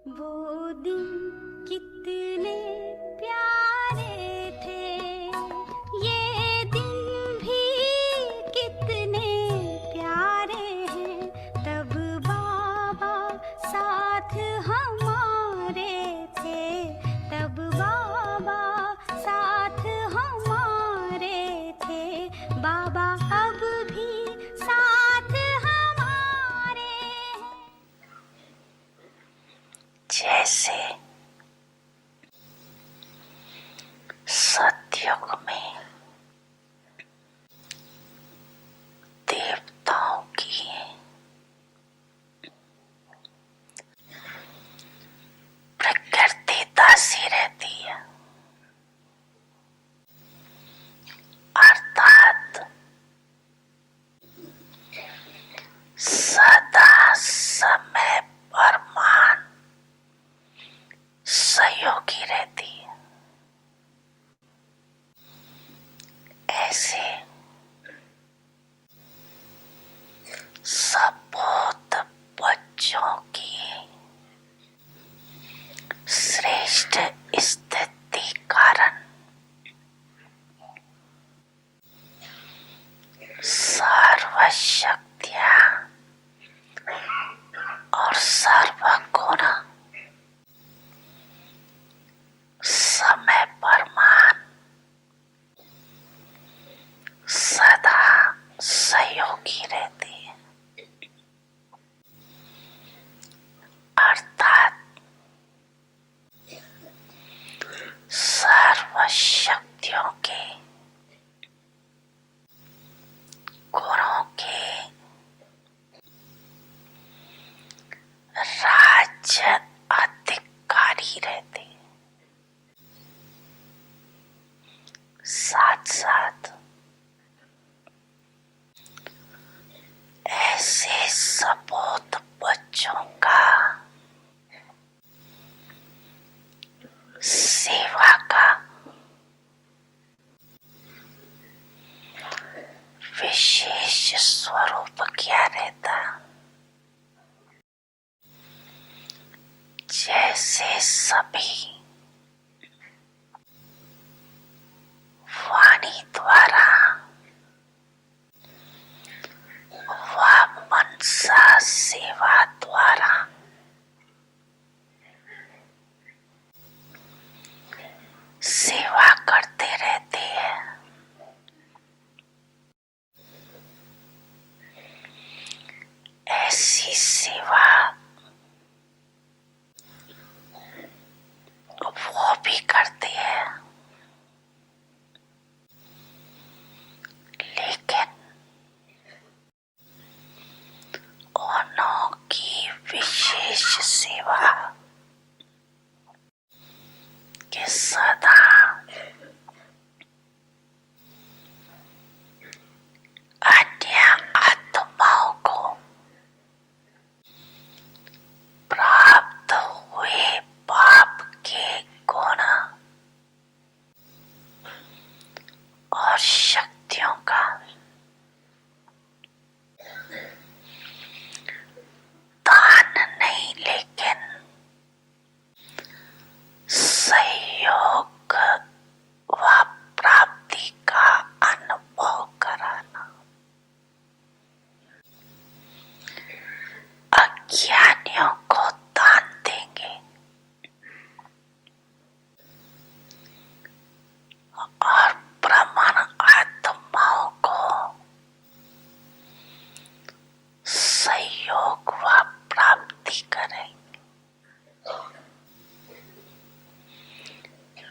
वो दिन कितने प्यारे थे, ये दिन भी कितने प्यारे हैं। तब बाबा साथ हमारे थे, तब बाबा साथ हमारे थे। बाबा अब भी साथ हमारे हैं। जैसे सतयुग में देवताओं की प्रकृति दासी रहती है, अर्थात सदा समय परमान सहयोगी रहती है, ऐसे सबूत बच्चों की श्रेष्ठ स्थिति कारण सर्वशक्तियां और सर्वगुण समय परमान सदा सहयोगी रहती है, अर्थात सर्वशक्तियों के गुणों के राज्य अधिकारी रहते हैं। साथ साथ ऐसे सबूत बच्चों का सेवा का विशेष स्वरूप क्या रहता, जैसे सभी वाणी द्वारा व मनसा सेवा द्वारा सेवा करते रहते हैं, ऐसी सेवा वो भी करते हैं, लेकिन उनकी विशेष सेवा के सदा अन्य आत्माओं को प्राप्त हुए पाप के गुण और शक्तियों का दान नहीं, लेकिन सहयोग व प्राप्ति का अनुभव कराना। अज्ञानियों को दान देंगे और ब्राह्मण आत्माओं को सहयोग व प्राप्ति करेंगे।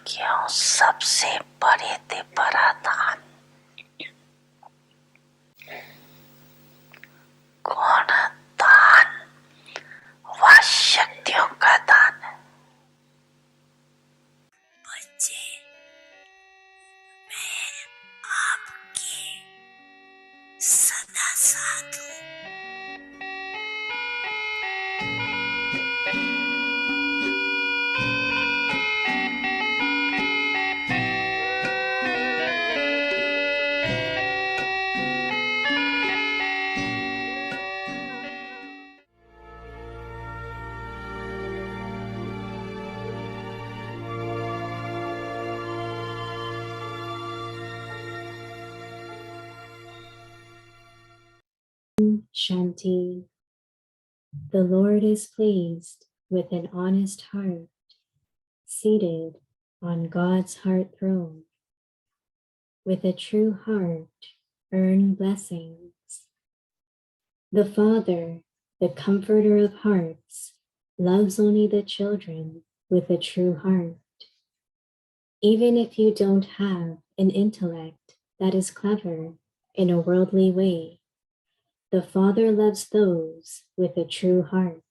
क्यों? सबसे बड़े ते बड़ा दान गुण दान व शक्तियों का दान है। बच्चे, मैं आपके सदा साथ हूँ। Shanti. The Lord is pleased with an honest heart, seated on God's heart throne. With a true heart, earn blessings. The Father, the comforter of hearts, loves only the children with a true heart. Even if you don't have an intellect that is clever in a worldly way, the Father loves those with a true heart.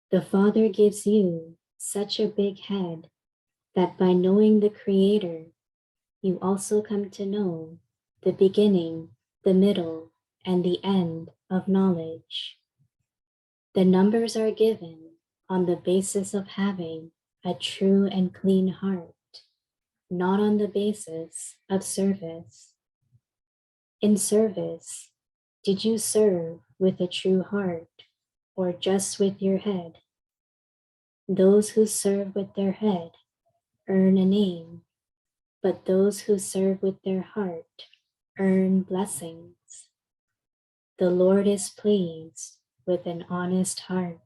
The Father gives you such a big head that by knowing the Creator, you also come to know the beginning, the middle, and the end of knowledge. The numbers are given on the basis of having a true and clean heart, not on the basis of service. In service, did you serve with a true heart or just with your head? Those who serve with their head earn a name, but those who serve with their heart earn blessings. The Lord is pleased with an honest heart.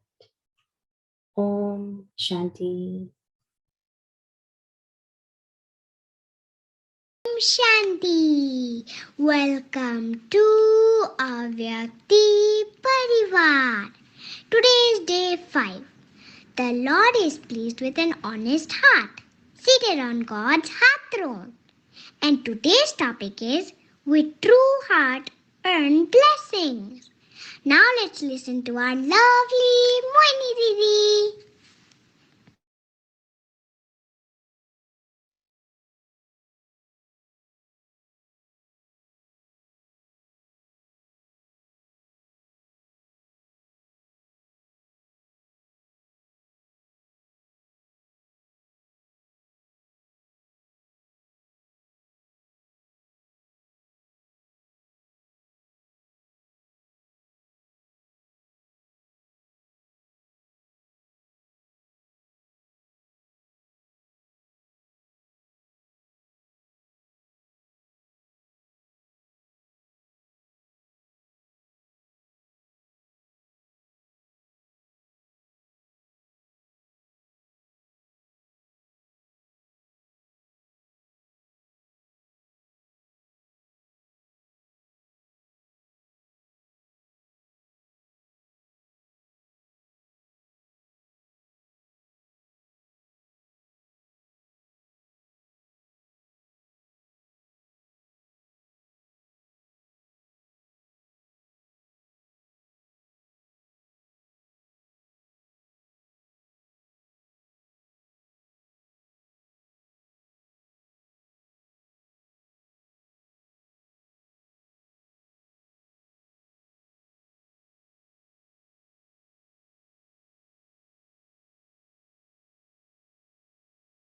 Om Shanti. Om Shanti. Welcome to Avyakti Parivar. Today is day 5. The Lord is pleased with an honest heart, seated on God's heart throne. And today's topic is with true heart earn blessings. Now let's listen to our lovely Mohini Didi.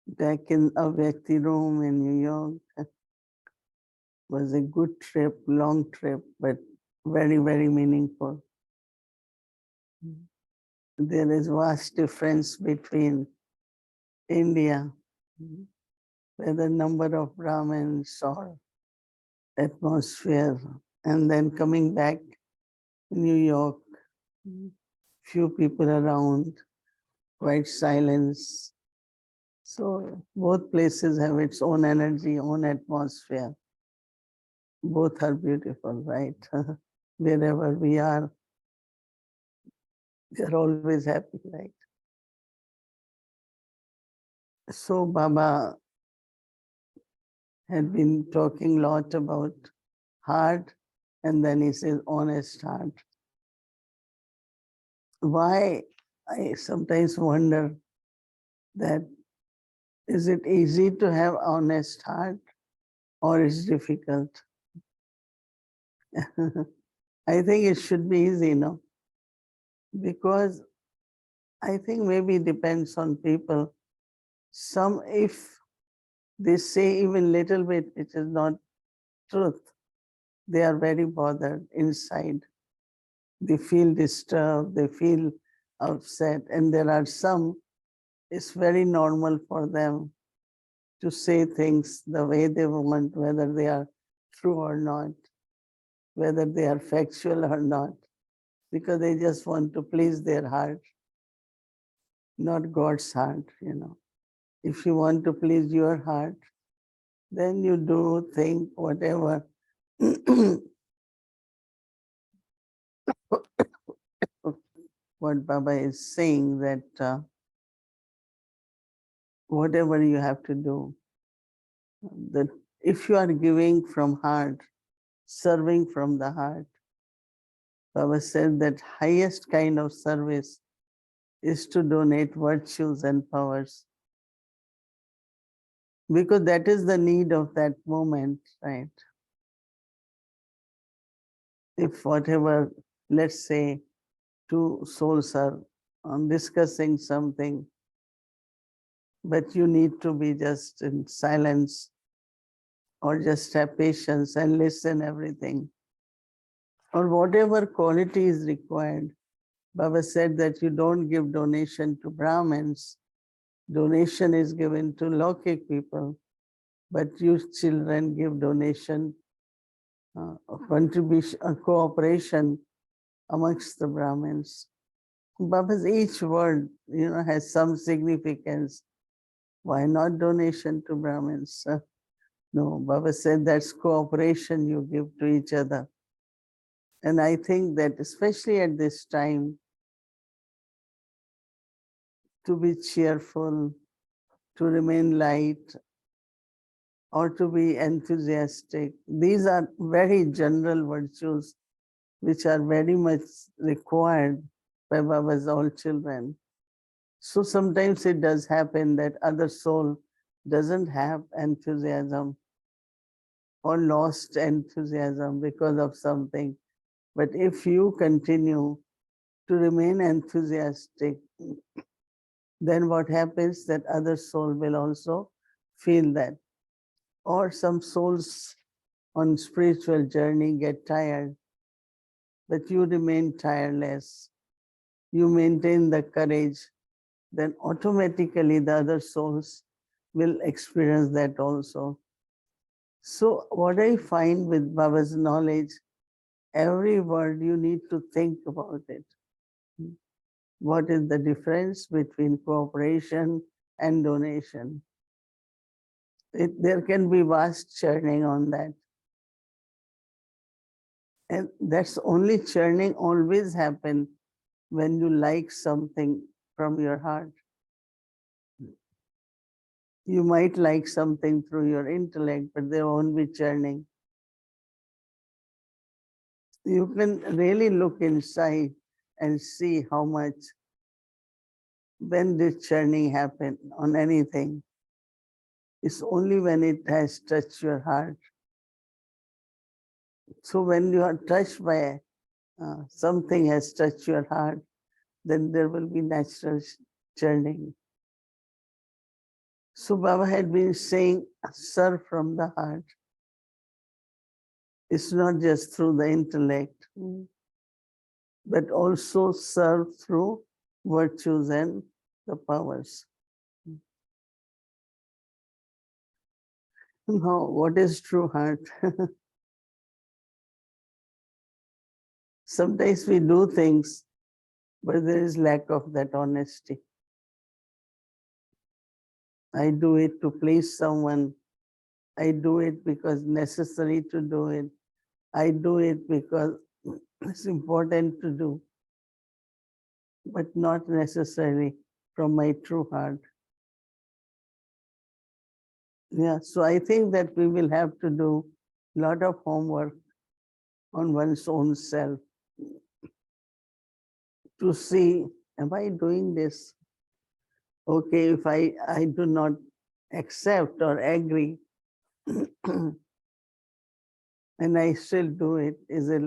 Back in a Vyakti room in New York was a good trip, long trip, but very, very meaningful. There is vast difference between India, where the number of Brahmins or atmosphere, and then coming back New York, few people around, quite silence. So both places have its own energy, own atmosphere. Both are beautiful, right? Wherever we are always happy, right? So Baba had been talking a lot about heart, and then he says honest heart. Why? I sometimes wonder that is it easy to have honest heart or is difficult? I think it should be easy, no? Because I think maybe it depends on people. Some, if they say even little bit, it is not truth. They are very bothered inside. They feel disturbed, they feel upset, and there are some, it's very normal for them to say things the way they want, whether they are true or not. whether they are factual or not, because they just want to please their heart, not God's heart, If you want to please your heart, then you do, think, whatever. What Baba is saying, that whatever you have to do, that if you are giving from heart, serving from the heart, Baba said that highest kind of service is to donate virtues and powers, because that is the need of that moment, right? If whatever, let's say, two souls are discussing something, but you need to be just in silence or just have patience and listen everything, or whatever quality is required. Baba said that you don't give donation to Brahmins, donation is given to Lokik people, but you children give donation, contribution, cooperation amongst the Brahmins. Baba's each word, has some significance. Why not donation to Brahmins? No, Baba said that's cooperation you give to each other. And I think that especially at this time, to be cheerful, to remain light, or to be enthusiastic, these are very general virtues which are very much required by Baba's all children. So sometimes it does happen that other soul doesn't have enthusiasm or lost enthusiasm because of something. But if you continue to remain enthusiastic, then what happens that other soul will also feel that. Or some souls on spiritual journey get tired, but you remain tireless. You maintain the courage, then automatically the other souls will experience that also. So what I find with Baba's knowledge, every word you need to think about it. What is the difference between cooperation and donation? There can be vast churning on that. And that's only churning always happen when you like something from your heart. You might like something through your intellect, but there won't be churning. You can really look inside and see how much, when did churning happen on anything. It's only when it has touched your heart. So when you are touched by something has touched your heart, then there will be natural churning. So Baba had been saying, serve from the heart. It's not just through the intellect, but also serve through virtues and the powers. Now, what is true heart? Sometimes we do things, but there is lack of that honesty. I do it to please someone. I do it because necessary to do it. I do it because it's important to do, but not necessarily from my true heart. Yeah, so I think that we will have to do a lot of homework on one's own self to see, am I doing this? Okay, if I do not accept or agree, and I still do it, is it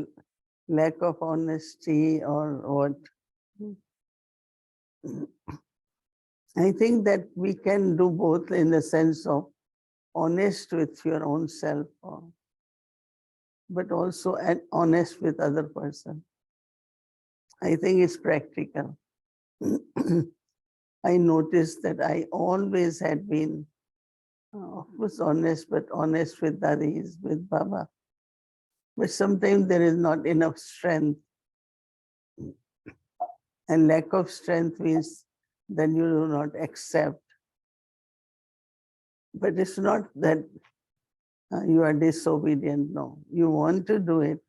lack of honesty or what? I think that we can do both in the sense of honest with your own self, but also honest with other person. I think it's practical. I noticed that I always had been, of course, honest, but honest with Dadis, with Baba. But sometimes there is not enough strength. And lack of strength means then you do not accept. But it's not that you are disobedient. No, you want to do it.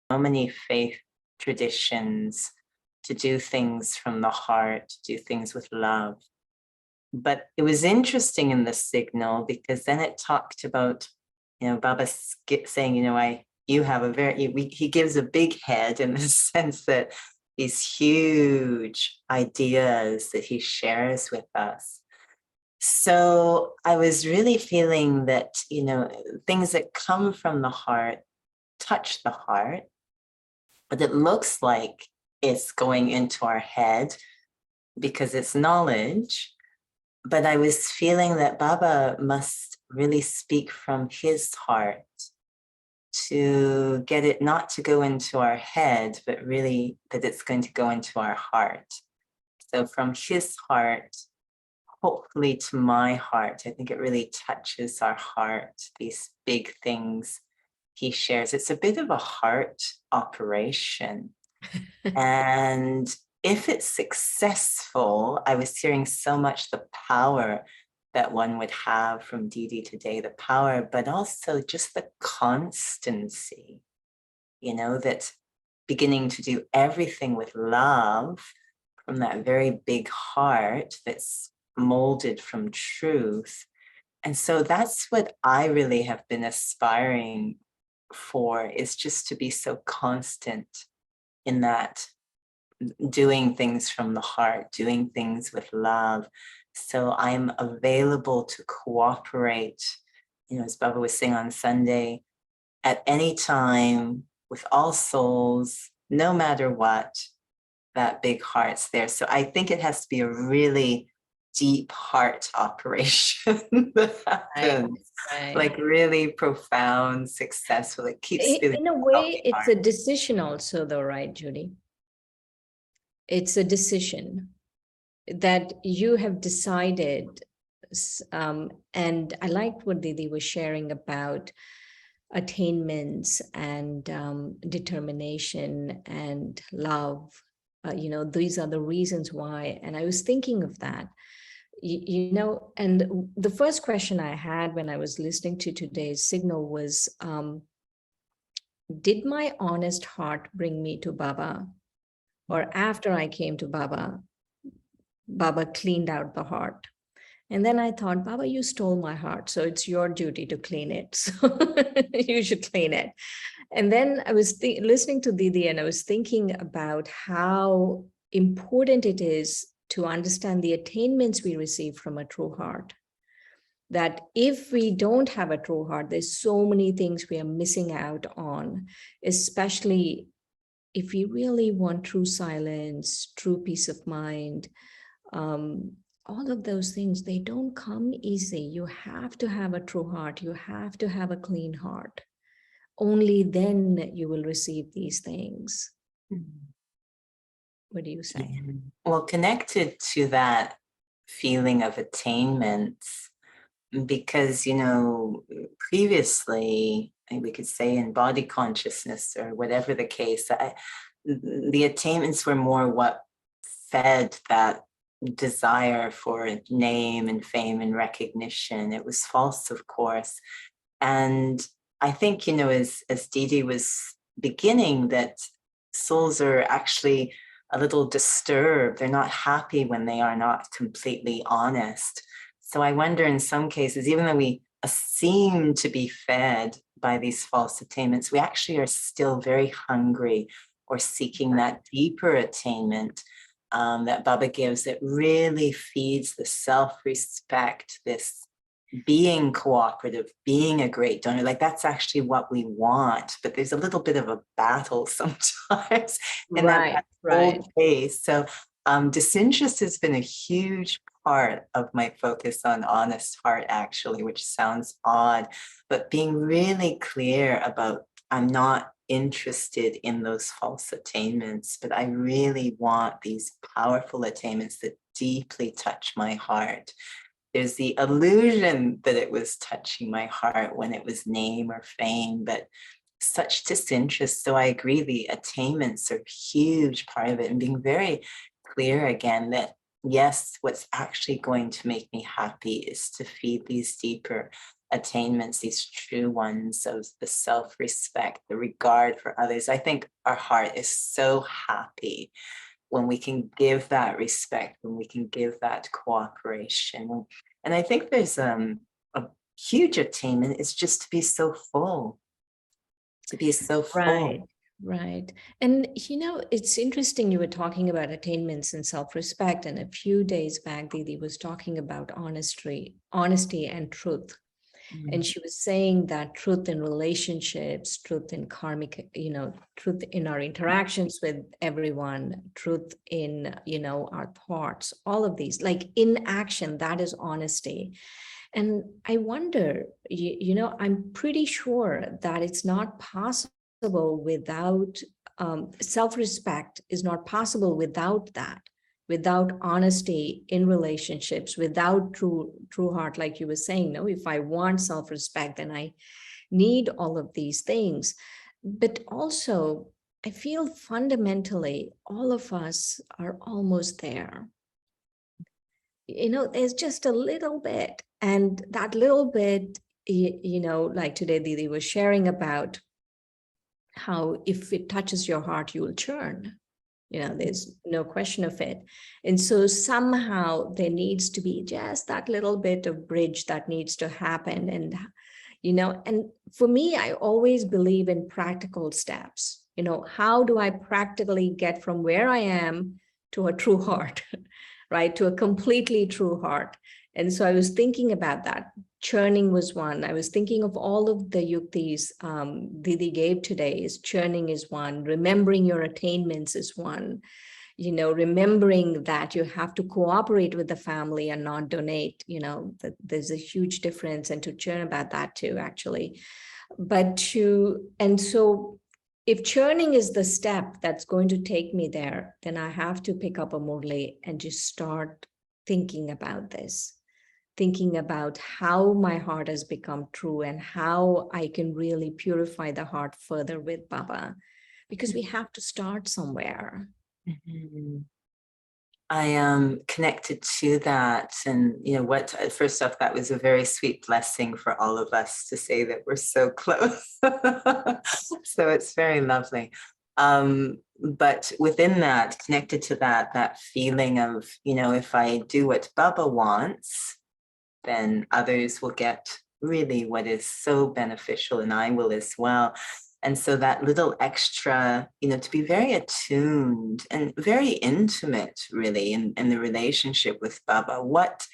So many faith traditions to do things from the heart, to do things with love. But it was interesting in the signal because then it talked about, Baba saying, you have a he gives a big head in the sense that these huge ideas that he shares with us. So I was really feeling that, things that come from the heart touch the heart, but it looks like it's going into our head because it's knowledge. But I was feeling that Baba must really speak from his heart to get it not to go into our head, but really that it's going to go into our heart. So from his heart, hopefully to my heart, I think it really touches our heart, these big things he shares. It's a bit of a heart operation. And if it's successful, I was hearing so much the power that one would have from Didi today, the power, but also just the constancy, that beginning to do everything with love from that very big heart that's molded from truth. And so that's what I really have been aspiring for, is just to be so constant in that, doing things from the heart, doing things with love. So I'm available to cooperate, as Baba was saying on Sunday, at any time with all souls, no matter what, that big heart's there. So I think it has to be a really deep heart operation that happens, Right. like really profound, successful. It keeps feeling In a way, it's heart. a decision also, though, right, Judy? It's a decision that you have decided. And I liked what Didi was sharing about attainments and determination and love. These are the reasons why. And I was thinking of that, and the first question I had when I was listening to today's signal was, did my honest heart bring me to Baba? Or after I came to Baba, Baba cleaned out the heart? And then I thought, Baba, you stole my heart, so it's your duty to clean it. So you should clean it. And then I was listening to Didi, and I was thinking about how important it is to understand the attainments we receive from a true heart. That if we don't have a true heart, there's so many things we are missing out on, especially if we really want true silence, true peace of mind. All of those things, they don't come easy. You have to have a true heart. You have to have a clean heart. Only then you will receive these things. What do you say? Well, connected to that feeling of attainments, because, previously, we could say in body consciousness or whatever the case, the attainments were more what fed that desire for name and fame and recognition. It was false, of course. And I think, as Didi was beginning, that souls are actually a little disturbed. They're not happy when they are not completely honest. So I wonder, in some cases, even though we seem to be fed by these false attainments, we actually are still very hungry or seeking that deeper attainment that Baba gives, that really feeds the self-respect, this being cooperative, being a great donor. Like, that's actually what we want, but there's a little bit of a battle sometimes in that old pace. So disinterest has been a huge part of my focus on honest heart, actually, which sounds odd, but being really clear about, I'm not interested in those false attainments, but I really want these powerful attainments that deeply touch my heart. there's the illusion that it was touching my heart when it was name or fame, but such disinterest. So I agree, the attainments are a huge part of it, and being very clear again that yes, what's actually going to make me happy is to feed these deeper attainments, these true ones of the self-respect, the regard for others. I think our heart is so happy when we can give that respect, when we can give that cooperation. And I think there's a huge attainment is just to be so full, to be so full. Right, right. And it's interesting you were talking about attainments and self-respect, and a few days back, Didi was talking about honesty and truth. And she was saying that truth in relationships, truth in karmic, truth in our interactions with everyone, truth in, our thoughts, all of these, like in action, that is honesty. And I wonder, I'm pretty sure that it's not possible without self-respect is not possible without that, without honesty in relationships, without true heart, like you were saying. No, if I want self-respect, then I need all of these things. But also, I feel fundamentally all of us are almost there. There's just a little bit, and that little bit, like today Didi was sharing about how if it touches your heart, you will churn. There's no question of it. And so somehow there needs to be just that little bit of bridge that needs to happen. And, and for me, I always believe in practical steps. How do I practically get from where I am to a true heart, right? To a completely true heart. And so I was thinking about that. Churning was one. I was thinking of all of the yuktis Didi gave today. Is churning is one. Remembering your attainments is one. Remembering that you have to cooperate with the family and not donate. That there's a huge difference, and to churn about that too, actually. And so if churning is the step that's going to take me there, then I have to pick up a murli and just start thinking about this. Thinking about how my heart has become true and how I can really purify the heart further with Baba, because we have to start somewhere. Mm-hmm. I am connected to that. And, first off, that was a very sweet blessing for all of us to say that we're so close. So it's very lovely. But within that, connected to that feeling of, if I do what Baba wants, then others will get really what is so beneficial, and I will as well. And so that little extra, to be very attuned and very intimate, really, in the relationship with Baba.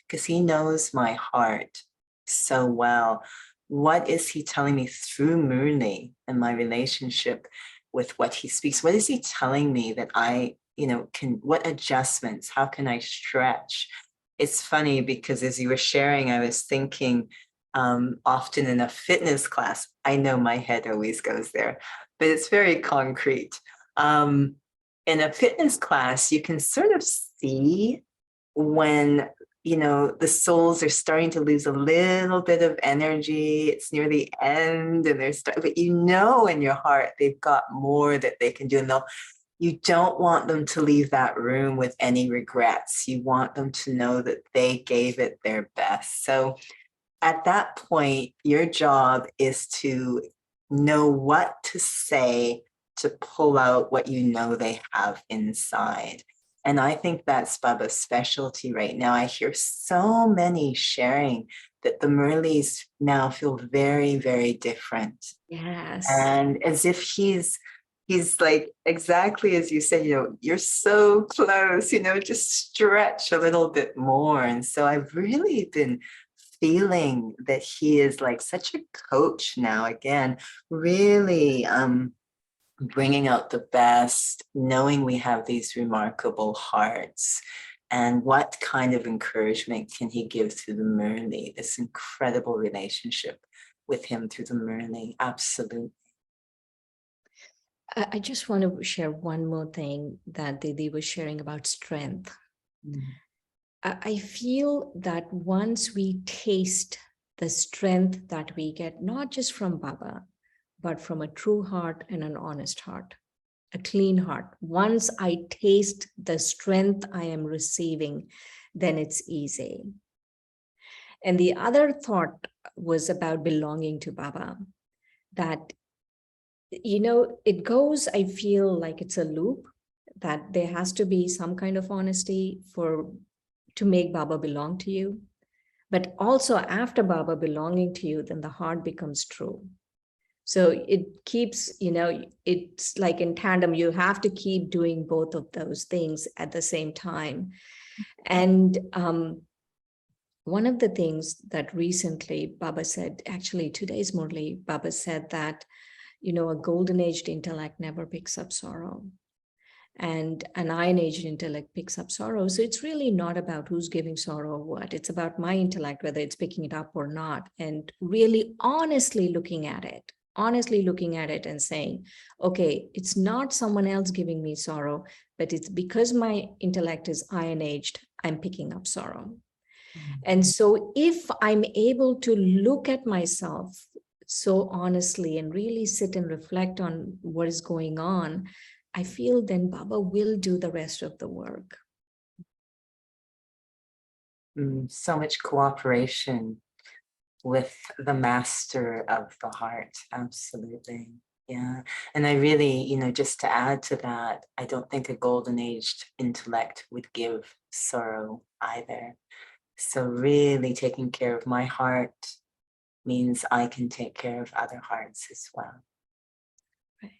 Because he knows my heart so well. What is he telling me through Murli and my relationship with what he speaks? What is he telling me that I, what adjustments, how can I stretch? It's funny because as you were sharing, I was thinking, often in a fitness class, I know my head always goes there, but it's very concrete. In a fitness class, you can sort of see when, the souls are starting to lose a little bit of energy. It's near the end, and but in your heart, they've got more that they can do, and you don't want them to leave that room with any regrets. You want them to know that they gave it their best. So at that point, your job is to know what to say to pull out what they have inside. And I think that's Baba's specialty right now. I hear so many sharing that the Murlis now feel very, very different. Yes. And as if he's like, exactly as you said, you're so close, just stretch a little bit more. And so I've really been feeling that he is like such a coach now, again, really bringing out the best, knowing we have these remarkable hearts. And what kind of encouragement can he give through the Murli, this incredible relationship with him through the Murli? Absolutely. I just want to share one more thing that Didi was sharing about strength. I feel that once we taste the strength that we get, not just from Baba, but from a true heart and an honest heart, a clean heart. Once I taste the strength I am receiving, then it's easy. And the other thought was about belonging to Baba, that, it goes, I feel like it's a loop, that there has to be some kind of honesty to make Baba belong to you. But also after Baba belonging to you, then the heart becomes true. So it keeps, it's like in tandem, you have to keep doing both of those things at the same time. And one of the things that recently Baba said, actually today's Murli, Baba said that, a golden aged intellect never picks up sorrow. And an iron-aged intellect picks up sorrow. So it's really not about who's giving sorrow or what. It's about my intellect, whether it's picking it up or not, and really honestly looking at it and saying, okay, it's not someone else giving me sorrow, but it's because my intellect is iron-aged, I'm picking up sorrow. And so if I'm able to look at myself so honestly and really sit and reflect on what is going on, I feel then Baba will do the rest of the work. So much cooperation with the master of the heart. Absolutely. Yeah. And I really, just to add to that, I don't think a golden aged intellect would give sorrow either. So really taking care of my heart means I can take care of other hearts as well. Right.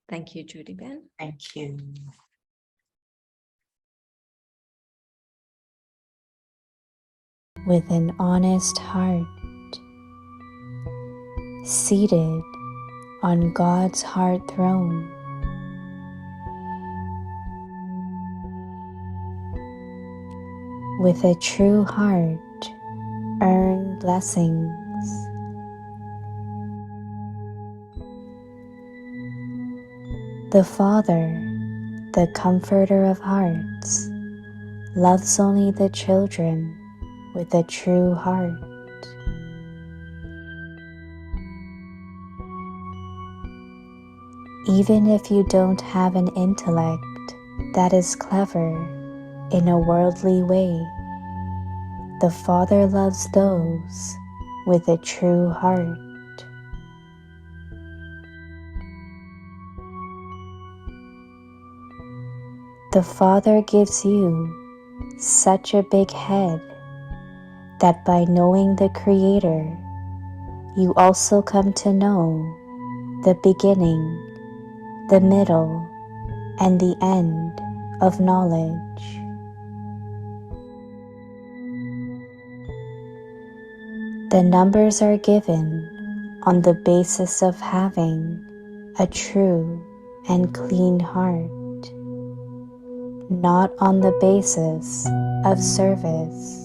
Thank you, Judy Ben. Thank you. With an honest heart, seated on God's heart throne, with a true heart, earn blessings. The Father, the comforter of hearts, loves only the children with a true heart. Even if you don't have an intellect that is clever in a worldly way, the Father loves those with a true heart. The Father gives you such a big head that by knowing the Creator, you also come to know the beginning, the middle, and the end of knowledge. The numbers are given on the basis of having a true and clean heart, not on the basis of service.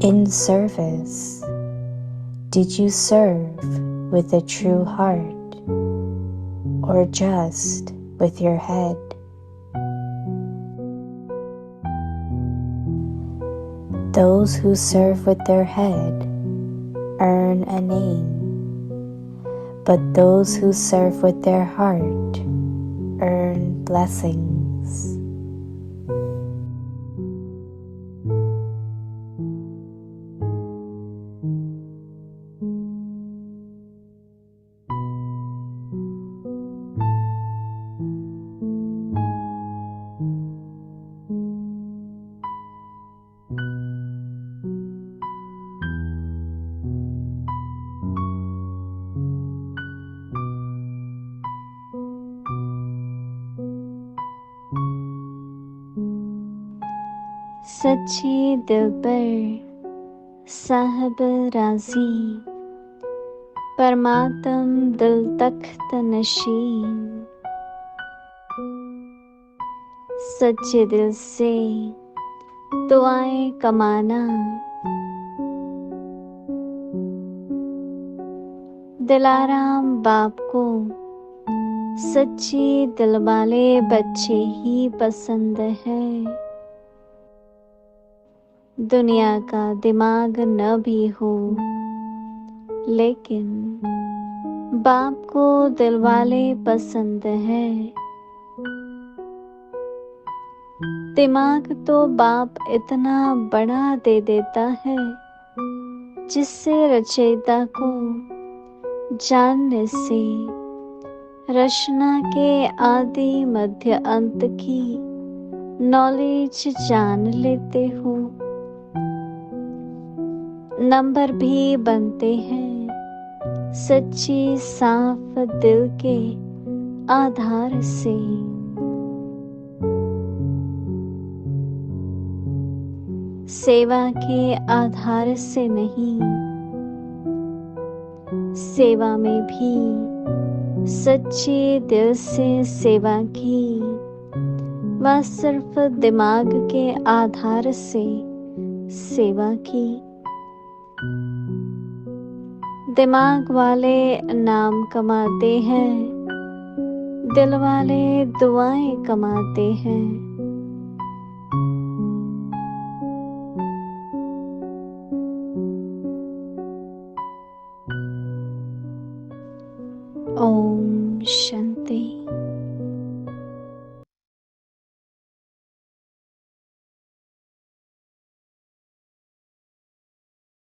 In service, did you serve with a true heart or just with your head? Those who serve with their head earn a name, but those who serve with their heart earn blessings. सच्चे दिलबर साहब राजी परमात्म दिल तख्त नशीं सच्चे दिल से दुआएं कमाना दिलाराम बाप को सच्चे दिल वाले बच्चे ही पसंद है। दुनिया का दिमाग न भी हो, लेकिन बाप को दिल वाले पसंद है। दिमाग तो बाप इतना बड़ा दे देता है, जिससे रचयिता को जानने से रचना के आदि मध्य अंत की नॉलेज जान लेते हो। नंबर भी बनते हैं सच्ची साफ दिल के आधार से। सेवा के आधार से नहीं, सेवा में भी सच्चे दिल से सेवा की, व सिर्फ दिमाग के आधार से सेवा की। दिमाग वाले नाम कमाते हैं, दिल वाले दुआएं कमाते हैं। ओम शांति।